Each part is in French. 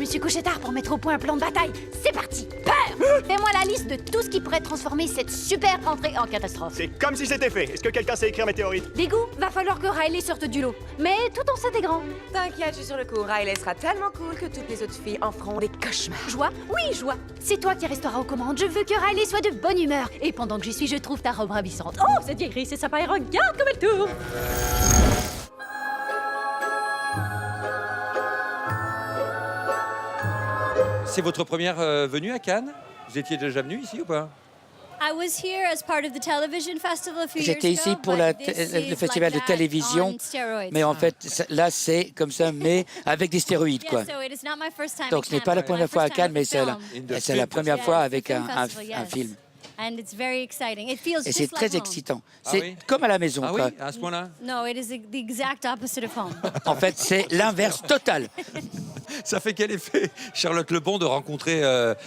me suis couché tard pour mettre au point un plan de bataille. C'est parti, peur! Fais-moi la liste de tout ce qui pourrait transformer cette super entrée en catastrophe. C'est comme si c'était fait. Est-ce que quelqu'un sait écrire météorite? Dégoût, va falloir que Riley sorte du lot. Mais tout en s'intégrant. T'inquiète, je suis sur le coup. Riley sera tellement cool que toutes les autres filles en feront des cauchemars. Joie? Oui, Joie. C'est toi qui resteras aux commandes. Je veux que Riley soit de bonne humeur. Et pendant que j'y suis, je trouve ta robe ravissante. Oh, cette vieillerie, c'est sympa et regarde comme elle tourne. C'est votre première venue à Cannes? Vous étiez déjà venu ici ou pas? J'étais ici pour le festival de télévision, mais en fait, là, c'est comme ça, mais avec des stéroïdes, quoi. Donc, ce n'est pas la première fois à Cannes, mais c'est la première fois avec un film. Et c'est très excitant. C'est comme à la maison, quoi. À ce point-là? En fait, c'est l'inverse total. Ça fait quel effet, Charlotte Lebon, de rencontrer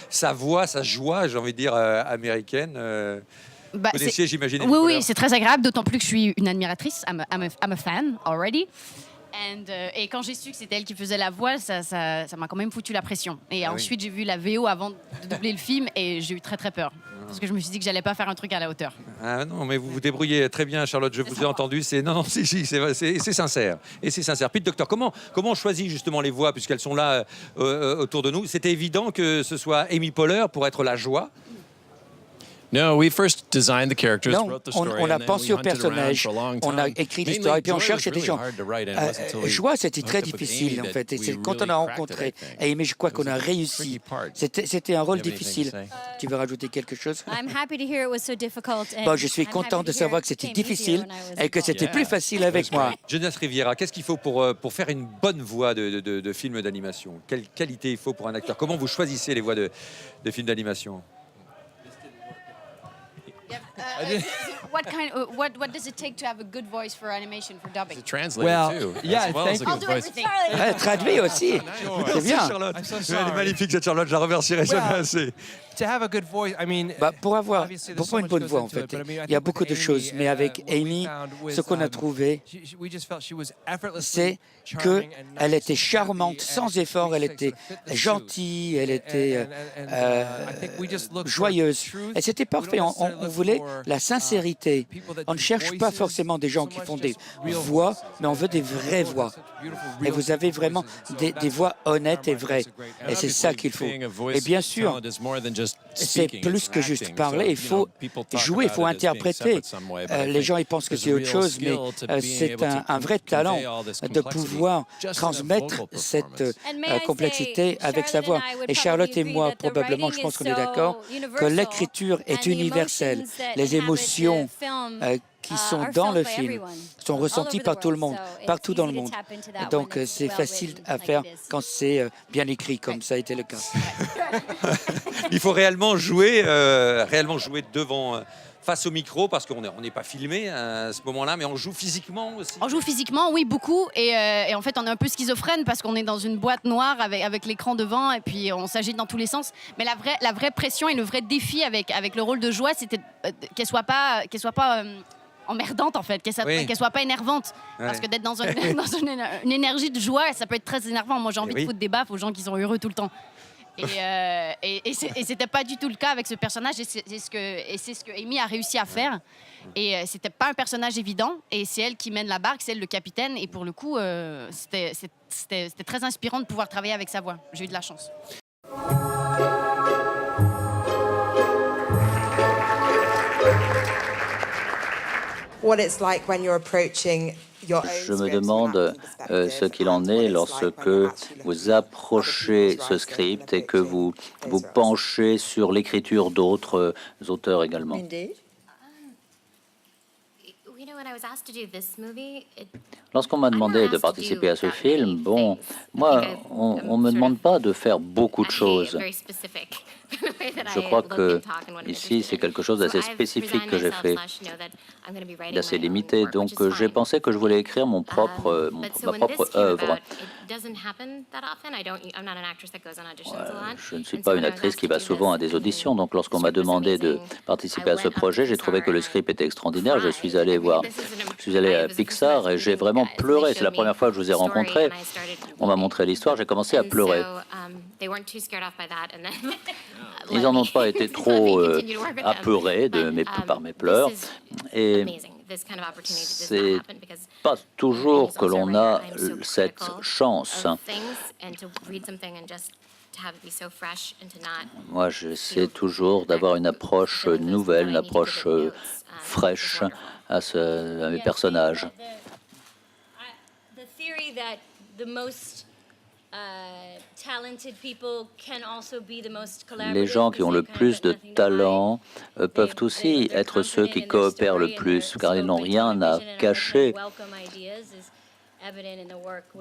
sa voix, sa joie, j'ai envie de dire, américaine Vous connaissiez, j'imagine. Oui, c'est très agréable, d'autant plus que je suis une admiratrice. I'm a fan already. Et quand j'ai su que c'était elle qui faisait la voix, ça m'a quand même foutu la pression. Et ensuite, j'ai vu la VO avant de doubler le film et j'ai eu très très peur. Parce que je me suis dit que j'allais pas faire un truc à la hauteur. Ah non, mais vous vous débrouillez très bien, Charlotte. Je vous ai entendu. C'est c'est sincère. Et c'est sincère. Puis, docteur, comment on choisit justement les voix puisqu'elles sont là autour de nous? C'était évident que ce soit Amy Poehler pour être la joie. Non, on a pensé au personnage, on a écrit l'histoire et puis on cherchait des gens. Joie, c'était très difficile en fait. Et c'est quand on a rencontré Amy, je crois qu'on a réussi. C'était un rôle difficile. Tu veux rajouter quelque chose? Bon, je suis content de savoir que c'était difficile et que c'était plus facile avec moi. Jonas Riviera, qu'est-ce qu'il faut pour faire une bonne voix de film d'animation? Quelle qualité il faut pour un acteur? Comment vous choisissez les voix de films d'animation? What does it take to have a good voice for animation, for dubbing? Traduit aussi. C'est bien. Charlotte. Elle est magnifique cette Charlotte, je la remercierai jamais assez. Pour avoir une bonne voix, en fait, il y a beaucoup de choses. Mais avec Amy, ce qu'on a trouvé, c'est qu'elle était charmante, sans effort, elle était gentille, elle était joyeuse. Et c'était parfait. On voulait la sincérité. On ne cherche pas forcément des gens qui font des voix, mais on veut des vraies voix. Et vous avez vraiment des voix honnêtes et vraies. Et c'est ça qu'il faut. Et bien sûr, c'est plus que juste parler, il faut jouer, il faut interpréter. Les gens ils pensent que c'est autre chose, mais c'est un vrai talent de pouvoir transmettre cette complexité avec sa voix. Et Charlotte et moi, probablement, je pense qu'on est d'accord, que l'écriture est universelle. Les émotions qui sont dans le film sont ressenties par tout le monde, partout dans le monde. Donc, c'est facile à faire quand c'est bien écrit, comme ça a été le cas. Il faut réellement jouer devant, face au micro, parce qu'on n'est pas filmé à ce moment-là, mais on joue physiquement aussi. On joue physiquement, oui, beaucoup. Et en fait, on est un peu schizophrène parce qu'on est dans une boîte noire avec l'écran devant et puis on s'agite dans tous les sens. Mais la vraie pression et le vrai défi avec le rôle de Joie, c'était qu'elle soit pas emmerdante en fait, qu'elle soit pas énervante. Parce que d'être dans une énergie de joie, ça peut être très énervant. Moi, j'ai envie de foutre des baffes aux gens qui sont heureux tout le temps. Et c'était pas du tout le cas avec ce personnage, et c'est ce que Amy a réussi à faire. Et c'était pas un personnage évident, et c'est elle qui mène la barque, c'est elle le capitaine, et pour le coup, c'était très inspirant de pouvoir travailler avec sa voix. J'ai eu de la chance. Je me demande ce qu'il en est lorsque vous approchez ce script et que vous vous penchez sur l'écriture d'autres auteurs également. Lorsqu'on m'a demandé de participer à ce film, bon, moi, on ne me demande pas de faire beaucoup de choses. Je crois que ici, c'est quelque chose d'assez spécifique que j'ai fait, d'assez limité. Donc, j'ai pensé que je voulais écrire ma propre œuvre. Je ne suis pas une actrice qui va souvent à des auditions. Donc, lorsqu'on m'a demandé de participer à ce projet, j'ai trouvé que le script était extraordinaire. Je suis allé à Pixar et j'ai vraiment pleuré. C'est la première fois que je vous ai rencontré. On m'a montré l'histoire, j'ai commencé à pleurer. Ils n'en ont pas été trop apeurés par mes pleurs. Et c'est pas toujours que l'on a cette chance. Moi, j'essaie toujours d'avoir une approche nouvelle, une approche fraîche à mes personnages. Les gens qui ont le plus de talent peuvent aussi être ceux qui coopèrent le plus, car ils n'ont rien à cacher.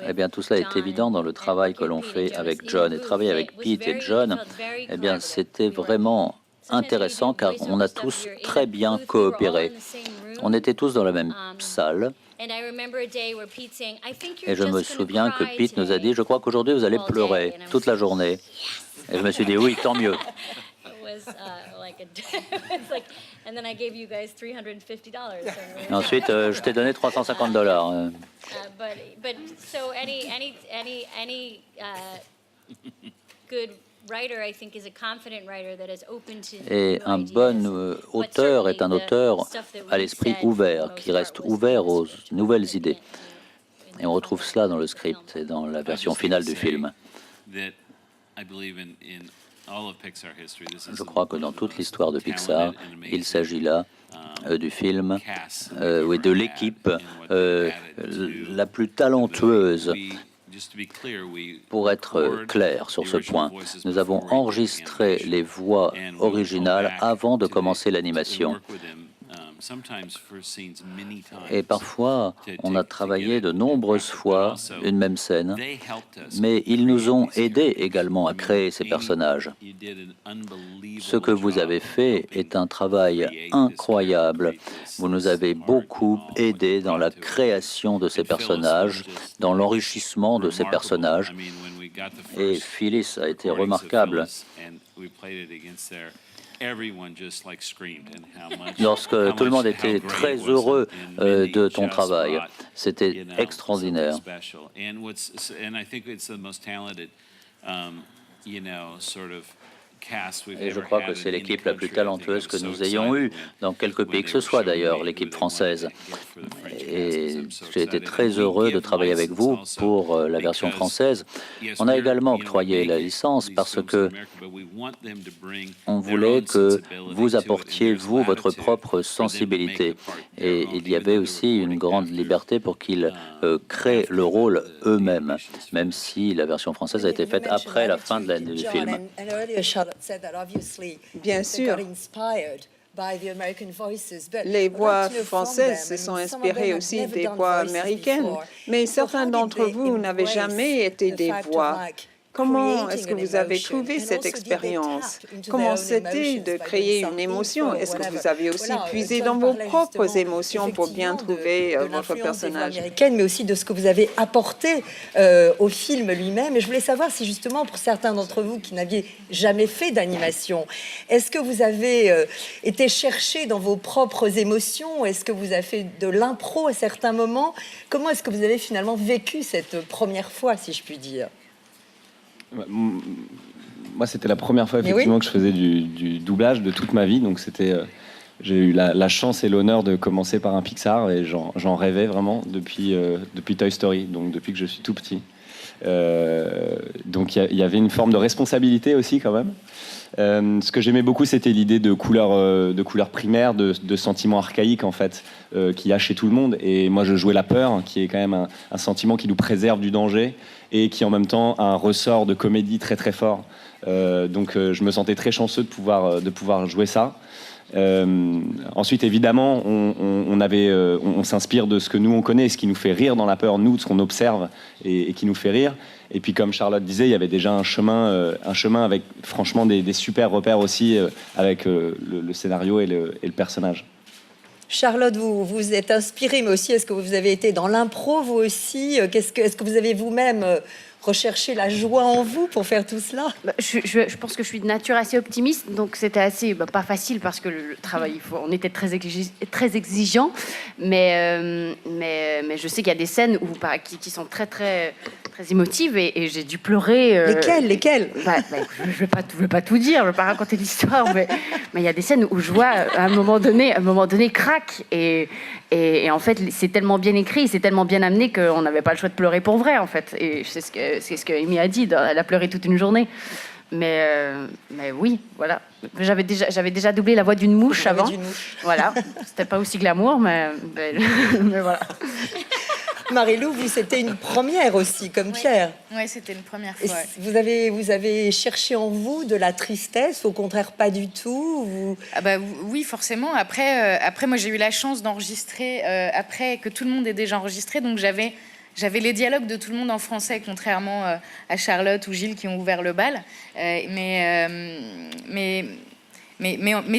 Eh bien, tout cela est évident dans le travail que l'on fait avec John. Et travailler avec Pete et John, eh bien, c'était vraiment intéressant, car on a tous très bien coopéré. On était tous dans la même salle. Et je me souviens que Pete nous a dit, je crois qu'aujourd'hui vous allez pleurer toute la journée. Et je me suis dit, oui, tant mieux. Et ensuite, je t'ai donné $350. Et un bon auteur est un auteur à l'esprit ouvert, qui reste ouvert aux nouvelles idées. Et on retrouve cela dans le script et dans la version finale du film. Je crois que dans toute l'histoire de Pixar, il s'agit là du film, oui, de l'équipe la plus talentueuse. Pour être clair sur ce point, nous avons enregistré les voix originales avant de commencer l'animation. Et parfois, on a travaillé de nombreuses fois une même scène, mais ils nous ont aidés également à créer ces personnages. Ce que vous avez fait est un travail incroyable. Vous nous avez beaucoup aidés dans la création de ces personnages, dans l'enrichissement de ces personnages. Et Phyllis a été remarquable. Lorsque tout le monde était très heureux de ton travail, c'était extraordinaire. Et je crois que c'est l'équipe la plus talentueuse que nous ayons eue dans quelques pays que ce soit d'ailleurs, l'équipe française. Et j'ai été très heureux de travailler avec vous pour la version française. On a également octroyé la licence parce que on voulait que vous apportiez, vous, votre propre sensibilité. Et il y avait aussi une grande liberté pour qu'ils créent le rôle eux-mêmes, même si la version française a été faite après la fin du film. Bien sûr, les voix françaises se sont inspirées aussi des voix américaines, mais certains d'entre vous n'avaient jamais été des voix. Comment est-ce que vous avez trouvé cette expérience? Comment c'était de créer une émotion? Est-ce que vous avez aussi puisé dans vos propres émotions pour bien trouver votre personnage? Mais aussi de ce que vous avez apporté au film lui-même. Et je voulais savoir si justement, pour certains d'entre vous qui n'aviez jamais fait d'animation, est-ce que vous avez été chercher dans vos propres émotions? Est-ce que vous avez fait de l'impro à certains moments? Comment est-ce que vous avez finalement vécu cette première fois, si je puis dire? Moi, c'était la première fois effectivement que je faisais du doublage de toute ma vie. Donc, j'ai eu la chance et l'honneur de commencer par un Pixar et j'en rêvais vraiment depuis Toy Story, donc depuis que je suis tout petit. Donc, il y avait une forme de responsabilité aussi quand même. Ce que j'aimais beaucoup, c'était l'idée de couleur primaire, de sentiment archaïque en fait, qu'il y a chez tout le monde. Et moi, je jouais la peur, qui est quand même un sentiment qui nous préserve du danger et qui en même temps a un ressort de comédie très très fort. Donc, je me sentais très chanceux de pouvoir jouer ça. Ensuite, évidemment, on s'inspire de ce que nous on connaît, ce qui nous fait rire dans la peur, nous, de ce qu'on observe et qui nous fait rire. Et puis, comme Charlotte disait, il y avait déjà un chemin avec franchement des super repères aussi, avec le scénario et le personnage. Charlotte, vous êtes inspirée, mais aussi est-ce que vous avez été dans l'impro, vous aussi? Est-ce que vous avez vous-même recherché la joie en vous pour faire tout cela? Je pense que je suis de nature assez optimiste, donc c'était assez pas facile parce que le travail, on était très exigeant, mais je sais qu'il y a des scènes qui sont très émotives et j'ai dû pleurer. Lesquelles Je vais pas tout dire, je vais pas raconter l'histoire, mais il y a des scènes où je vois à un moment donné craque et en fait c'est tellement bien écrit, c'est tellement bien amené qu'on n'avait pas le choix de pleurer pour vrai en fait. Et c'est ce que Amy a dit, elle a pleuré toute une journée. Mais oui, voilà. J'avais déjà doublé la voix d'une mouche avant. Voilà, c'était pas aussi glamour, mais voilà. Marie-Lou, vous, c'était une première aussi, comme Pierre. Oui, c'était une première fois. Vous avez cherché en vous de la tristesse, au contraire pas du tout Oui, forcément. Après, moi, j'ai eu la chance d'enregistrer après que tout le monde ait déjà enregistré, donc j'avais les dialogues de tout le monde en français, contrairement à Charlotte ou Gilles qui ont ouvert le bal. Mais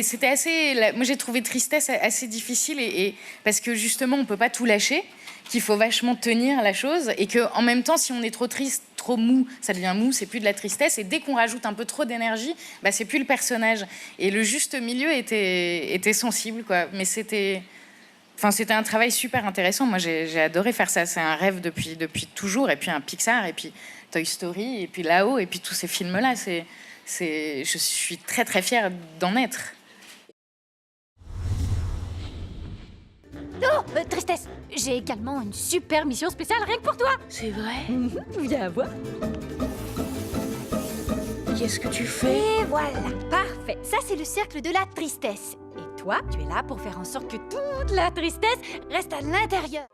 c'était assez... Moi, j'ai trouvé tristesse assez difficile et parce que justement, on peut pas tout lâcher, qu'il faut vachement tenir la chose et que en même temps, si on est trop triste, trop mou, ça devient mou, c'est plus de la tristesse. Et dès qu'on rajoute un peu trop d'énergie, c'est plus le personnage. Et le juste milieu était sensible, quoi. Mais c'était un travail super intéressant. Moi, j'ai adoré faire ça. C'est un rêve depuis toujours. Et puis un Pixar, et puis Toy Story, et puis là-haut, et puis tous ces films-là. Je suis très, très fière d'en être. Oh, tristesse, j'ai également une super mission spéciale rien que pour toi. C'est vrai? Viens voir. Qu'est-ce que tu fais? Et voilà, parfait. Ça, c'est le cercle de la tristesse. Et toi, tu es là pour faire en sorte que toute la tristesse reste à l'intérieur.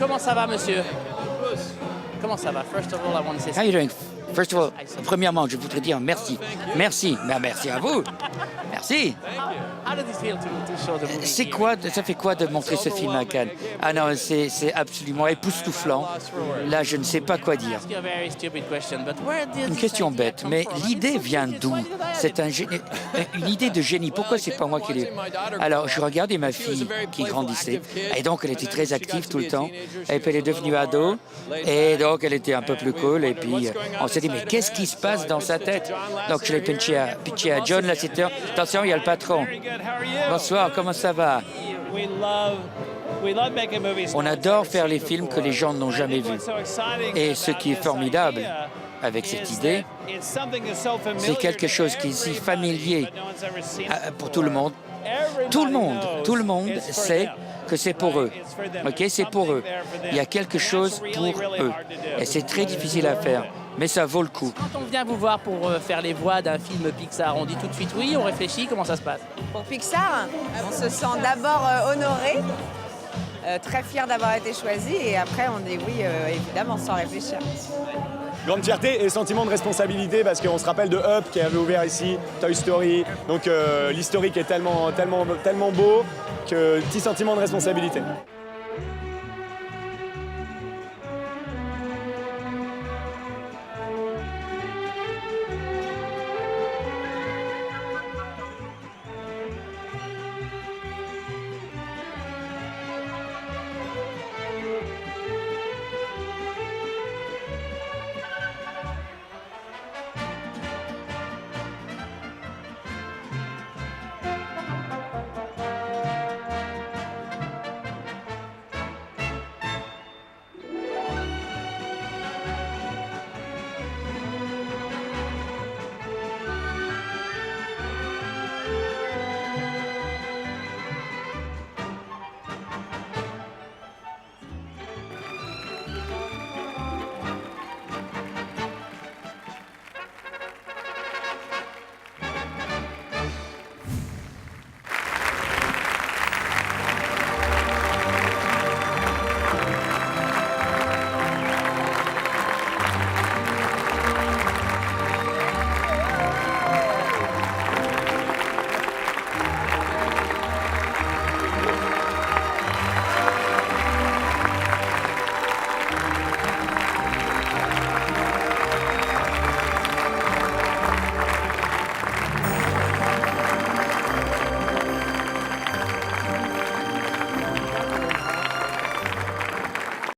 Comment ça va, monsieur? Comment ça va? First of all, I want to say How are you doing? First of all, premièrement, je voudrais dire merci. Merci. Merci à vous. Merci. How does it feel to show the movie? Ça fait quoi de montrer ce film à Cannes? Ah non, c'est absolument époustouflant. Là, je ne sais pas quoi dire. Une question bête, mais l'idée vient d'où? C'est une idée de génie. Pourquoi c'est pas moi qui l'ai? Alors, je regardais ma fille qui grandissait, et donc elle était très active tout le temps. Et puis elle est devenue ado, et donc elle était un peu plus cool. Et puis on s'est dit, mais qu'est-ce qui se passe dans sa tête? Donc je l'ai pitché à John Lasseter. Attention, il y a le patron. Bonsoir, comment ça va? On adore faire les films que les gens n'ont jamais vus. Et ce qui est formidable avec cette idée, c'est quelque chose qui est si familier pour tout le monde. Tout le monde sait que c'est pour eux. Ok, c'est pour eux. Il y a quelque chose pour eux. Et c'est très difficile à faire. Mais ça vaut le coup. Quand on vient vous voir pour faire les voix d'un film Pixar, on dit tout de suite oui, on réfléchit, comment ça se passe? Pour Pixar, on se sent d'abord honoré, très fier d'avoir été choisi, et après on dit oui, évidemment, sans réfléchir. Grande fierté et sentiment de responsabilité parce qu'on se rappelle de Up qui avait ouvert ici, Toy Story. Donc l'historique est tellement beau que petit sentiment de responsabilité.